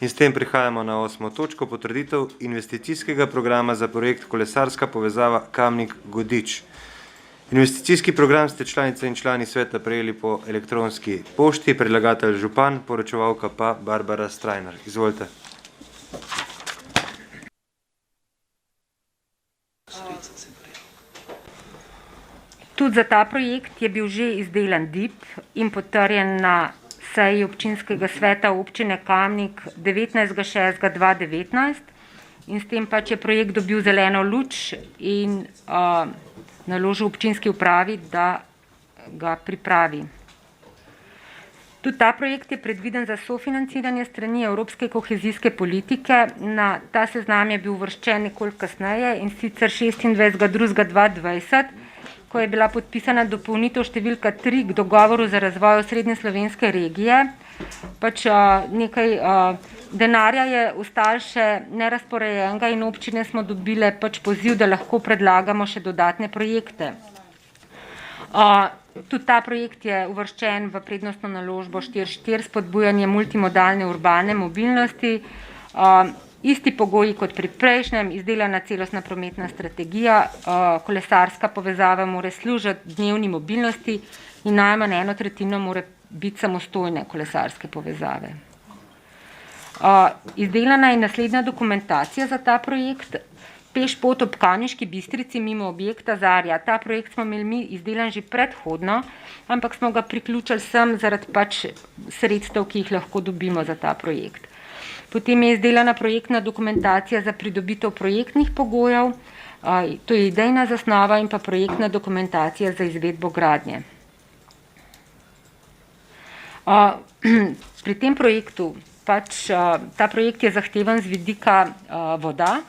In s tem prihajamo na 8. točko, potrditev investicijskega programa za projekt Kolesarska povezava Kamnik-Godič. Investicijski program ste članice in člani sveta prejeli po elektronski pošti, predlagatelj župan, poročevalka pa Barbara Strajnar. Izvolite. Tudi za ta projekt je bil že izdelan DIP in potrjen na seji občinskega sveta občine Kamnik 19.6.2019 in s tem pač je projekt dobil zeleno luč in naložil občinski upravi, da ga pripravi. Tudi ta projekt je predviden za sofinanciranje strani Evropske kohezijske politike. Na ta seznam je bil uvrščen nekoliko kasneje in sicer 26.2.2020, ko je bila podpisana dopolnitev številka 3 k dogovoru za razvoj osrednje slovenske regije. Pač nekaj denarja je ostalo še nerazporejenega in občine smo dobile pač poziv, da lahko predlagamo še dodatne projekte. Tudi ta projekt je uvrščen v prednostno naložbo 4.4 spodbujanje multimodalne urbane mobilnosti. Isti pogoji kot pri prejšnjem, izdelana celostna prometna strategija, kolesarska povezava mora služiti dnevni mobilnosti in najmanj 1/3 mora biti samostojne kolesarske povezave. Izdelana je naslednja dokumentacija za ta projekt. Pešpot ob Kamniški Bistrici mimo objekta Zarja. Ta projekt smo imeli mi izdelan že predhodno, ampak smo ga priključili sem zaradi pač sredstev, ki jih lahko dobimo za ta projekt. Potem je izdelana projektna dokumentacija za pridobitev projektnih pogojev, to je idejna zasnova in pa projektna dokumentacija za izvedbo gradnje. Pri tem projektu pač ta projekt je zahteven z vidika voda,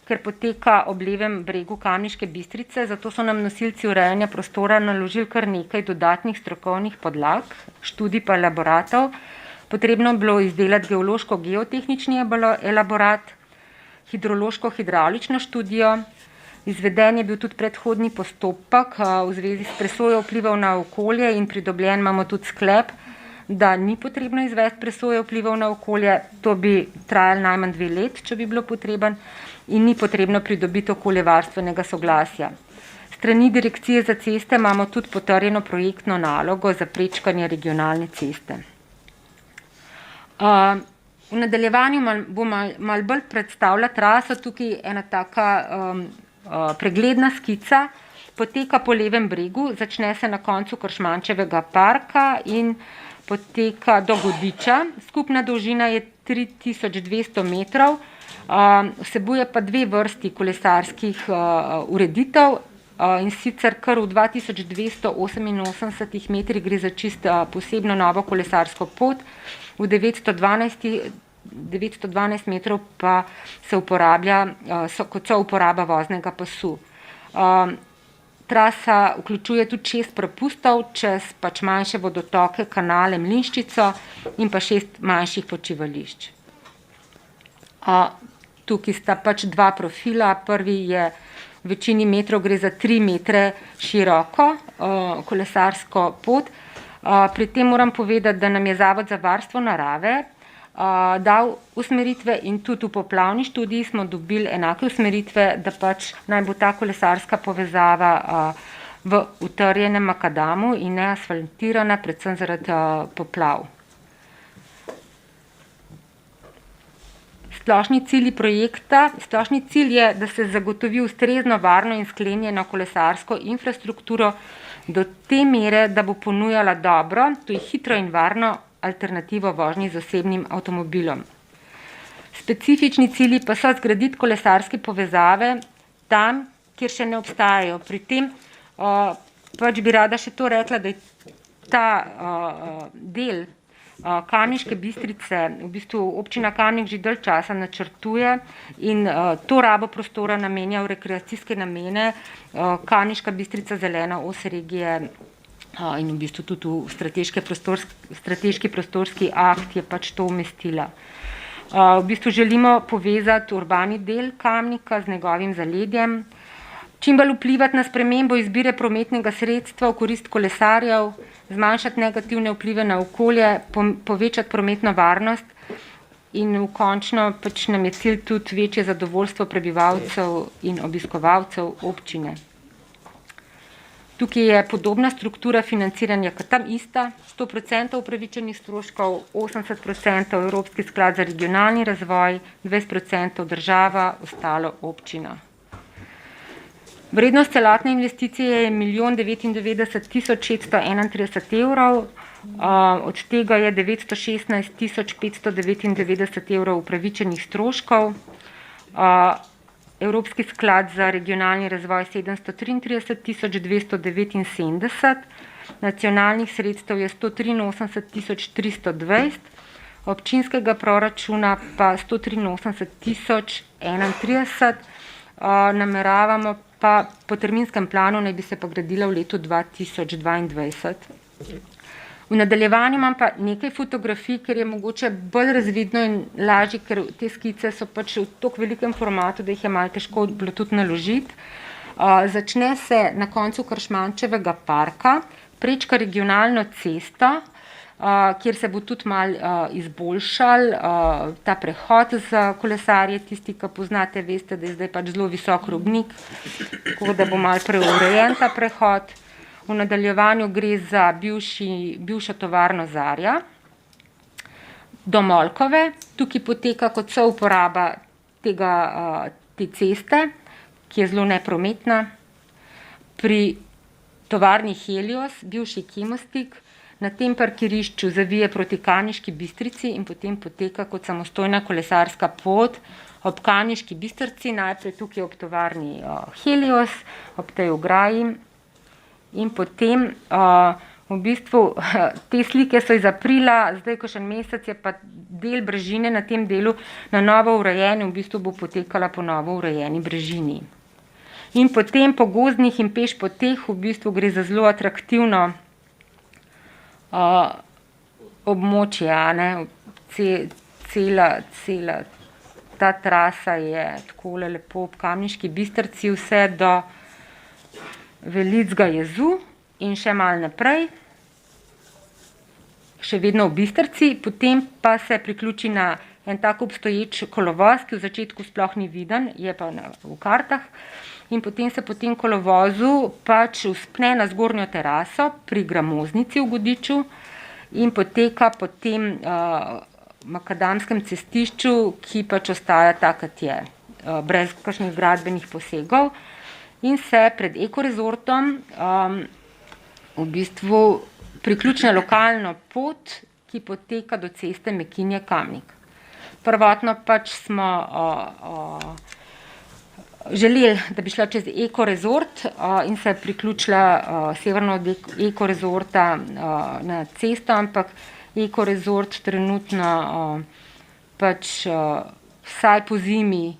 ker poteka ob levem bregu Kamniške Bistrice, zato so nam nosilci urejanja prostora naložili kar nekaj dodatnih strokovnih podlag, študij pa elaboratov. Potrebno je bilo izdelati geološko-geotehnični elaborat, hidrološko-hidravlično študijo, izveden je bil tudi predhodni postopek v zvezi s presojo vplivov na okolje in pridobljen imamo tudi sklep, da ni potrebno izvesti presoje vplivov na okolje, to bi trajalo najmanj 2 let, če bi bilo potreben, in ni potrebno pridobiti okoljevarstvenega soglasja. Strani direkcije za ceste imamo tudi potrjeno projektno nalogo za prečkanje regionalne ceste. V nadaljevanju bom malo bolj predstavila traso, tukaj ena taka pregledna skica, poteka po levem bregu, začne se na koncu Kršmančevega parka in poteka do Godiča. Skupna dolžina je 3200 metrov, vsebuje pa 2 vrsti kolesarskih ureditev in sicer kar v 2288 metrih gre za čist posebno novo kolesarsko pot, v 912 metrov pa se uporablja kot souporaba voznega pasu. Trasa vključuje tudi 6 prepustov čez pač manjše vodotoke, kanale, Mlinščico in pa 6 manjših počivališč. Tukaj sta pač 2 profila, prvi je v večini metrov, gre za 3 metre široko kolesarsko pot. Pri tem moram povedati, da nam je Zavod za varstvo narave dal usmeritve in tudi v poplavni študiji smo dobili enake usmeritve, da pač naj bo ta kolesarska povezava v utrjenem makadamu in ne asfaltirana, predvsem zaradi poplav. Splošni cilji projekta. Splošni cilj je, da se zagotovi ustrezno, varno in sklenjeno kolesarsko infrastrukturo do te mere, da bo ponujala dobro, to je hitro in varno alternativo vožnji z osebnim avtomobilom. Specifični cilji pa so zgraditi kolesarske povezave tam, kjer še ne obstajajo. Pri tem pač bi rada še to rekla, da je ta del Kamniške Bistrice, v bistvu občina Kamnik že dalj časa načrtuje in to rabo prostora namenja v rekreacijske namene. Kamniška Bistrica zelena os regije in v bistvu tudi v strateški prostorski akt je pač to umestila. V bistvu želimo povezati urbani del Kamnika z njegovim zaledjem, čim bolj vplivati na spremembo izbire prometnega sredstva v korist kolesarjev, zmanjšati negativne vplive na okolje, povečati prometno varnost in v končno pač nam je cilj tudi večje zadovoljstvo prebivalcev in obiskovalcev občine. Tukaj je podobna struktura financiranja kot tam ista, 100% upravičenih stroškov, 80% Evropski sklad za regionalni razvoj, 20% država, ostalo občina. Vrednost celotne investicije je 1.099.631 evrov, od tega je 916.599 evrov upravičenih stroškov, Evropski sklad za regionalni razvoj 733.279, nacionalnih sredstev je 183.320, občinskega proračuna pa 183.031, nameravamo pa po terminskem planu naj bi se pa gradila v letu 2022. V nadaljevanju imam pa nekaj fotografij, ker je mogoče bolj razvidno in lažje, ker te skice so pač v toliko velikem formatu, da jih je malo težko bilo tudi naložiti. Začne se na koncu Kršmančevega parka, prečka regionalno cesto, kjer se bo tudi malo izboljšal ta prehod za kolesarje. Tisti, ki poznate, veste, da je zdaj pač zelo visok robnik, tako da bo malo preurejen ta prehod. V nadaljevanju gre za bivšo tovarno Zarja do Molkove. Tukaj poteka kot souporaba te ceste, ki je zelo neprometna. Pri tovarni Helios, bivši Kemostik, na tem parkirišču zavije proti Kaniški Bistrici in potem poteka kot samostojna kolesarska pot ob Kaniški Bistrici, najprej tukaj ob tovarni Helios, ob tej ograji. In potem v bistvu te slike so iz aprila, zdaj ko še mesec je pa del brežine na tem delu na novo urejen, v bistvu bo potekala po novo urejeni brežini. In potem po gozdnih in peš poteh v bistvu gre za zelo atraktivno območje, cela ta trasa je takole lepo ob Kamniški Bistrici, vse do Velicga jezu in še malo naprej, še vedno v Bistrici, potem pa se priključi na en tak obstoječ kolovoz, ki v začetku sploh ni viden, je pa v kartah, in potem se po tem kolovozu pač vzpne na zgornjo teraso pri Gramoznici v Godiču in poteka po tem makadamskem cestišču, ki pač ostaja tak, kot je, brez kakšnih gradbenih posegov. In se pred ekorezortom v bistvu priključi na lokalno pot, ki poteka do ceste Mekinje-Kamnik. Prvotno pač smo želeli, da bi šla čez ekorezort in se priključila severno od ekorezorta na cesto, ampak ekorezort trenutno pač vsaj po zimi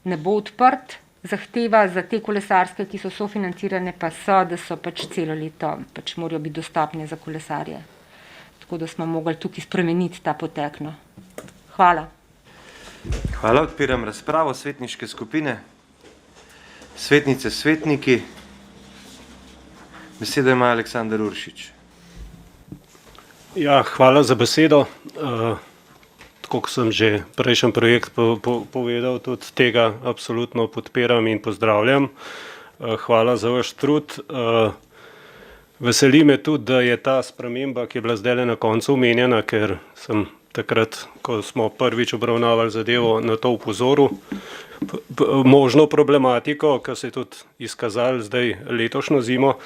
ne bo odprt. Zahteva za te kolesarske, ki so sofinancirane, pa so, da so pač celo leto, pač morajo biti dostopne za kolesarje. Tako da smo mogli tukaj spremeniti ta potek. Hvala. Hvala, odpiram razpravo svetniške skupine. Svetnice, svetniki. Besedo ima Aleksander Uršič. Ja, hvala za besedo. Tako kot sem že prejšnji projekt povedal, tudi tega absolutno podpiram in pozdravljam. Hvala za vaš trud. Veseli me tudi, da je ta sprememba, ki je bila zdaj na koncu omenjena, ker sem takrat, ko smo prvič obravnavali zadevo, na to upozoril. Možno problematiko, ki se je tudi izkazalo zdaj letošnjo zimo.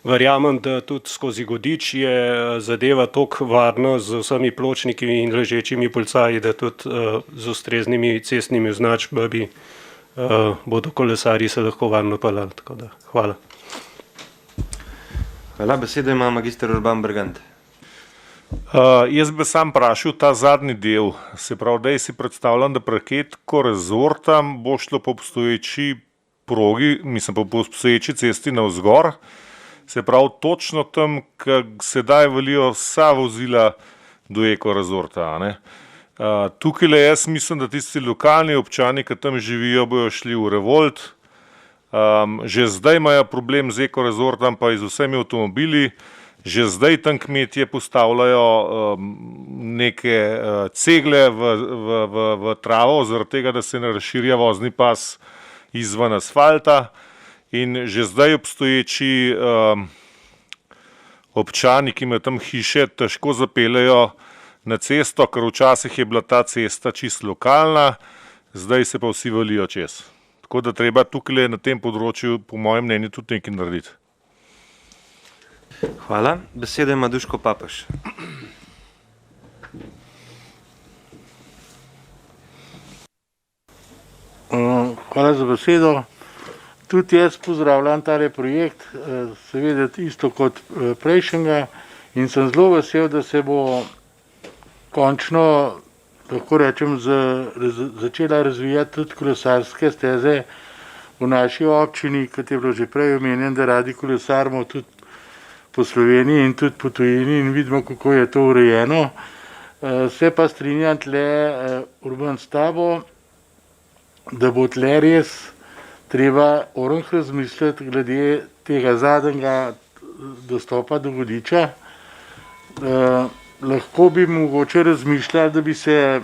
Verjamem, da tudi skozi Godič je zadeva toliko varno z vsemi pločniki in ležečimi policaji, da tudi z ustreznimi cestnimi označbami bodo kolesarji se lahko varno peljali. Tako da, hvala. Hvala, besedo ima magister Urban Bergant. Jaz bi sam vprašal ta zadnji del, se pravi, da si predstavljam, da prek ekorezorta bo šlo po obstoječi progi, mislim po obstoječi cesti navzgor. Se pravi, točno tam, kjer sedaj velijo vsa vozila do ekorezorta. Tukaj le jaz mislim, da tisti lokalni občani, ki tam živijo, bojo šli v revolt. Že zdaj imajo problem z ekorezortom, pa z vsemi avtomobili. Že zdaj tam kmetje postavljajo neke cegle v travo, zaradi tega, da se ne razširja vozni pas izven asfalta. In že zdaj obstoječi občani, ki imajo tam hiše, težko zapeljejo na cesto, ker včasih je bila ta cesta čisto lokalna, zdaj se pa vsi valijo čez. Tako da treba tukaj na tem področju, po mojem mnenju, tudi nekaj narediti. Hvala. Besedo ima Duško Papež. Hvala za besedo. Tudi jaz pozdravljam tale projekt, seveda isto kot prejšnjega, in sem zelo vesel, da se bo končno, lahko rečem, začela razvijati tudi kolesarske steze v naši občini, kot je bilo že prej omenjeno, da radi kolesarimo tudi po Sloveniji in tudi po tujini in vidimo, kako je to urejeno. Se pa strinjam tle, Urban, s tabo, da bo tle res treba orenk razmisliti glede tega zadnjega dostopa do Godiča. Lahko bi mogoče razmišljali, da bi se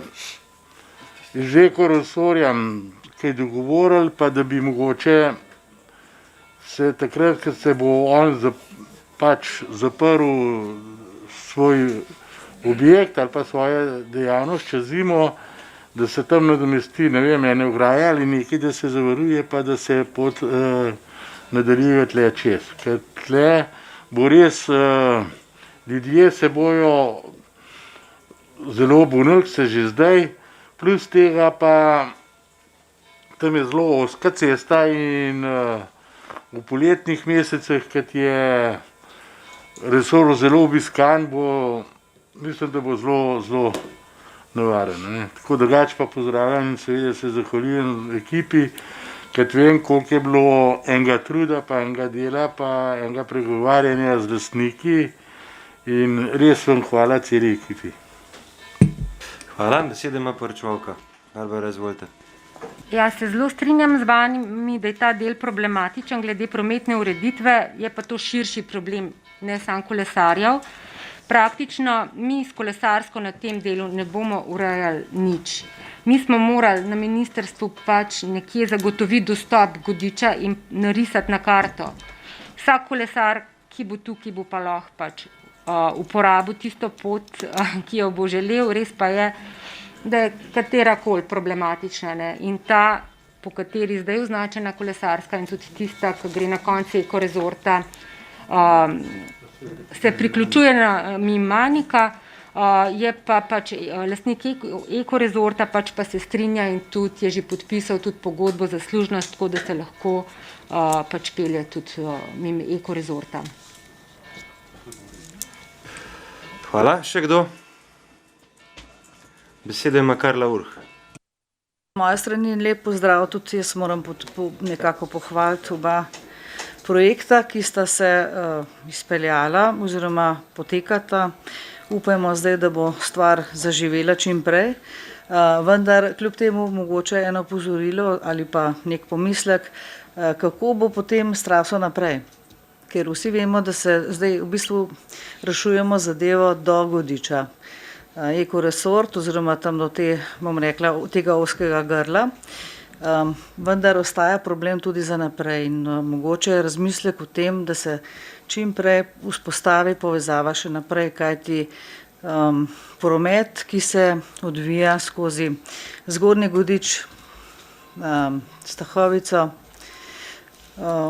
že Ekoresorjem kaj dogovorili, pa da bi mogoče se takrat, ko se bo on zaprl svoj objekt ali pa svojo dejavnost čez zimo, da se tam nadomesti, ne vem, ene ograje ali nekaj, da se zavaruje, pa da se pot nadaljuje tle čez. Ker tle bo res, ljudje se bojo zelo bunili, se že zdaj, plus tega pa tam je zelo ozka cesta in v poletnih mesecih, kad je resor zelo obiskan, mislim, da bo zelo nevaren. Tako drugače pa pozdravljam in seveda se zahvaljujem ekipi, ker vem, koliko je bilo enega truda, pa enega dela, pa enega pregovarjanja z lastniki in res vam hvala celi ekipi. Hvala. Besedo ima poročevalka. Barbara, izvolite. Ja, se zelo strinjam z vami, da je ta del problematičen glede prometne ureditve, je pa to širši problem, ne samo kolesarjev. Praktično mi s kolesarsko na tem delu ne bomo urejali nič. Mi smo morali na ministrstvu pač nekje zagotoviti dostop Godiča in narisati na karto. Vsak kolesar, ki bo tukaj, bo pa lahko pač uporabil tisto pot, ki jo bo želel, res pa je, da je katerakoli problematična. Ne? In ta, po kateri zdaj označena kolesarska in tudi tista, ki gre na koncu Ekorezorta, se priključuje na Mimanika, je pa pač lastnik Ekorezorta pač pa se strinja in tudi je že podpisal tudi pogodbo za služnost, tako da se lahko pač pelje tudi mimo Ekorezorta. Hvala. Še kdo? Besedo ima Karla Urh. Moje strani lep pozdrav, tudi jaz moram nekako pohvaliti oba projekta, ki sta se izpeljala oziroma potekata. Upajmo zdaj, da bo stvar zaživela čim prej, vendar kljub temu mogoče eno opozorilo ali pa nek pomislek, kako bo potem s traso naprej. Ker vsi vemo, da se zdaj v bistvu rešujemo zadevo do Godiča. Ekoresort oziroma tam do tega ozkega grla, vendar ostaja problem tudi za naprej in mogoče je razmislek o tem, da se čim prej vzpostavi povezava še naprej, kajti promet, ki se odvija skozi Zgornji Godič, Stahovico,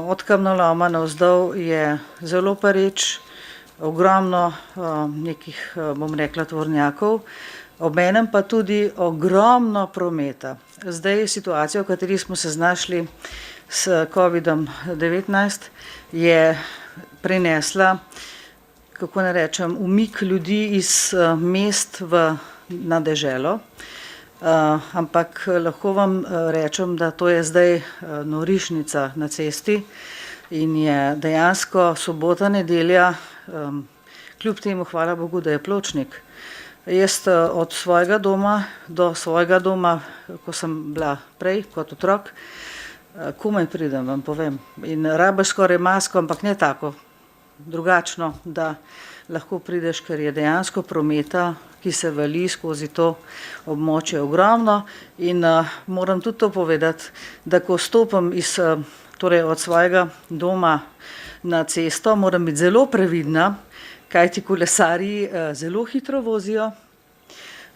od kamnoloma navzdol je zelo pereč, ogromno nekih, tvornjakov, obenem pa tudi ogromno prometa. Zdaj situacija, v kateri smo se znašli s COVID-19, je prinesla, kako ne rečem, umik ljudi iz mest na deželo, ampak lahko vam rečem, da to je zdaj norišnica na cesti in je dejansko sobota, nedelja, kljub temu hvala Bogu, da je pločnik. Jaz od svojega doma do svojega doma, ko sem bila prej kot otrok, komaj pridem, vam povem. In rabiš skoraj masko, ampak ne tako drugačno, da lahko prideš, ker je dejansko prometa, ki se vali skozi to območje ogromno in moram tudi to povedati, da ko stopim torej od svojega doma na cesto, moram biti zelo previdna, kajti kolesarji zelo hitro vozijo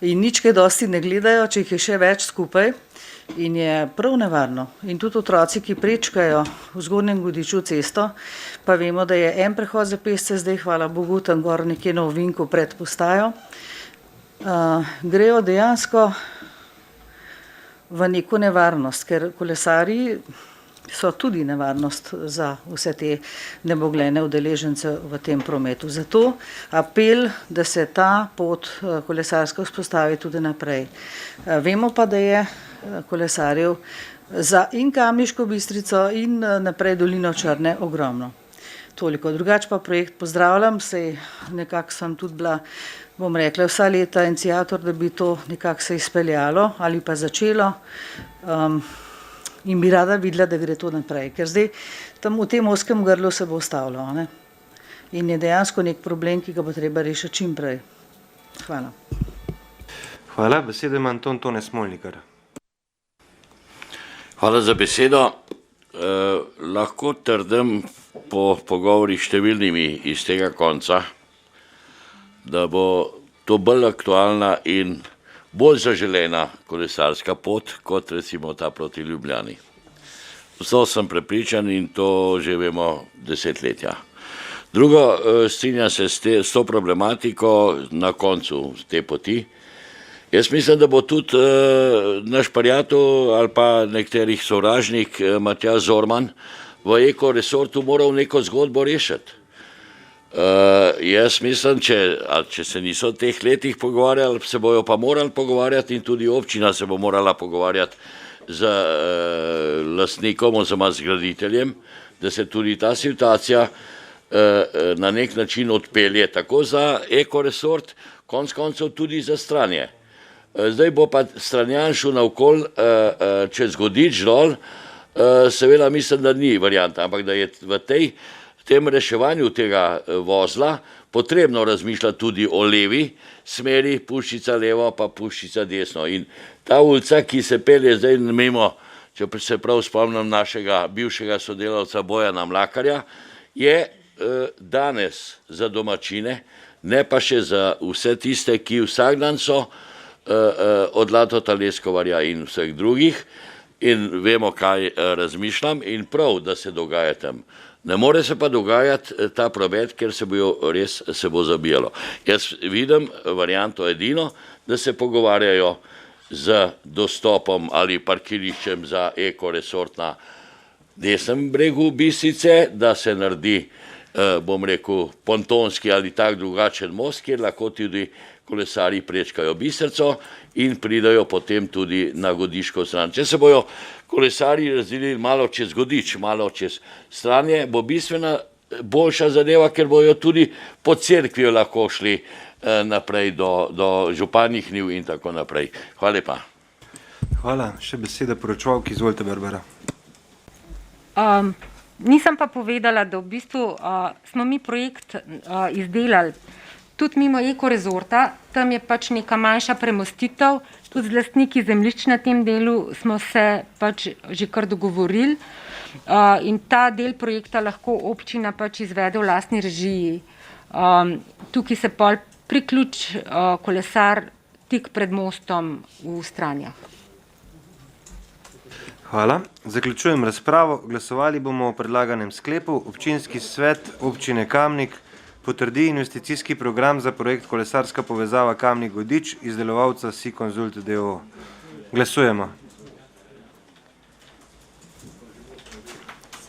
in nič kaj dosti ne gledajo, če jih je še več skupaj in je prav nevarno. In tudi otroci, ki prečkajo v Zgornjem Godiču cesto, pa vemo, da je en prehod za pešce, zdaj hvala Bogu tam gor nekje na ovinku pred postajo, grejo dejansko v neko nevarnost, ker kolesarji so tudi nevarnost za vse te nebogljene udeležence v tem prometu. Zato apel, da se ta pot kolesarska vzpostavi tudi naprej. Vemo pa, da je kolesarjev za in Kamniško Bistrico in naprej dolino Črne ogromno. Toliko. Drugače pa projekt pozdravljam, sej nekako sem tudi bila, bom rekla, vsa leta iniciator, da bi to nekako se izpeljalo ali pa začelo. In bi rada videla, da gre to naprej, ker zdaj tam v tem ozkem grlu se bo ustavilo, ne? In je dejansko nek problem, ki ga bo treba rešiti čim prej. Hvala. Hvala, besedo ima Anton Tone Smolnikar. Hvala za besedo. Lahko trdim po pogovorih številnimi iz tega konca, da bo to bolj aktualna in bolj zaželena kolesarska pot, kot recimo ta proti Ljubljani. Vso sem prepričan in to že vemo desetletja. Drugo, strinjam se s to problematiko na koncu te poti. Jaz mislim, da bo tudi naš prijatelj ali pa nekterih sovražnik Matjaž Zorman v ekoresortu moral neko zgodbo rešiti. Jaz mislim, če se niso v teh letih pogovarjali, se bojo pa morali pogovarjati in tudi občina se bo morala pogovarjati z lastnikom oziroma z graditeljem, da se tudi ta situacija na nek način odpelje tako za ekoresort, konec koncev tudi za stranje. Zdaj bo pa Stranjan šel naokol čez Godič dol, seveda mislim, da ni varianta, ampak da je v tem reševanju tega vozla potrebno razmišljati tudi o levi smeri, Puščica levo pa Puščica desno. In ta ulica, ki se pelje zdaj mimo, če se prav spomnim našega bivšega sodelavca Bojana Mlakarja, je danes za domačine, ne pa še za vse tiste, ki vsak dan so od Latota Leskovarja in vseh drugih in vemo, kaj razmišljam in prav, da se dogaja tam. Ne more se pa dogajati ta promet, ker se bo zabijalo. Jaz vidim varianto edino, da se pogovarjajo z dostopom ali parkiriščem za ekoresort na desnem bregu Bistrice, da se naredi, bom rekel, pontonski ali tak drugačen most, kjer lahko tudi kolesarji prečkajo Bistrico in pridajo potem tudi na Godiško stran. Če se bojo kolesarji razdelili malo čez Godič, malo čez stranje, bo bistvena boljša zadeva, ker bojo tudi po cerkvi lahko šli naprej do županjih njiv in tako naprej. Hvala lepa. Hvala. Še beseda poročevalki, izvolite, Barbara. Nisem pa povedala, da v bistvu smo mi projekt izdelali tudi mimo ekorezorta, tam je pač neka manjša premostitev, tudi z lastniki zemljišč na tem delu smo se pač že kar dogovorili in ta del projekta lahko občina pač izvede v lastni režiji. Tukaj se pol priključi kolesar tik pred mostom v Stranjah. Hvala. Zaključujem razpravo. Glasovali bomo o predlaganem sklepu. Občinski svet občine Kamnik potrdi investicijski program za projekt kolesarska povezava Kamnik-Godič, izdelovalca SiConsult d.o.o. Glasujemo.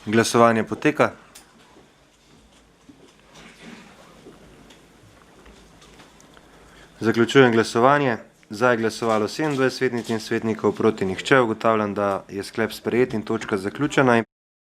Glasovanje poteka. Zaključujem glasovanje. Za je glasovalo 27 svetnic in svetnikov, proti nihče. Ugotavljam, da je sklep sprejet in točka zaključena.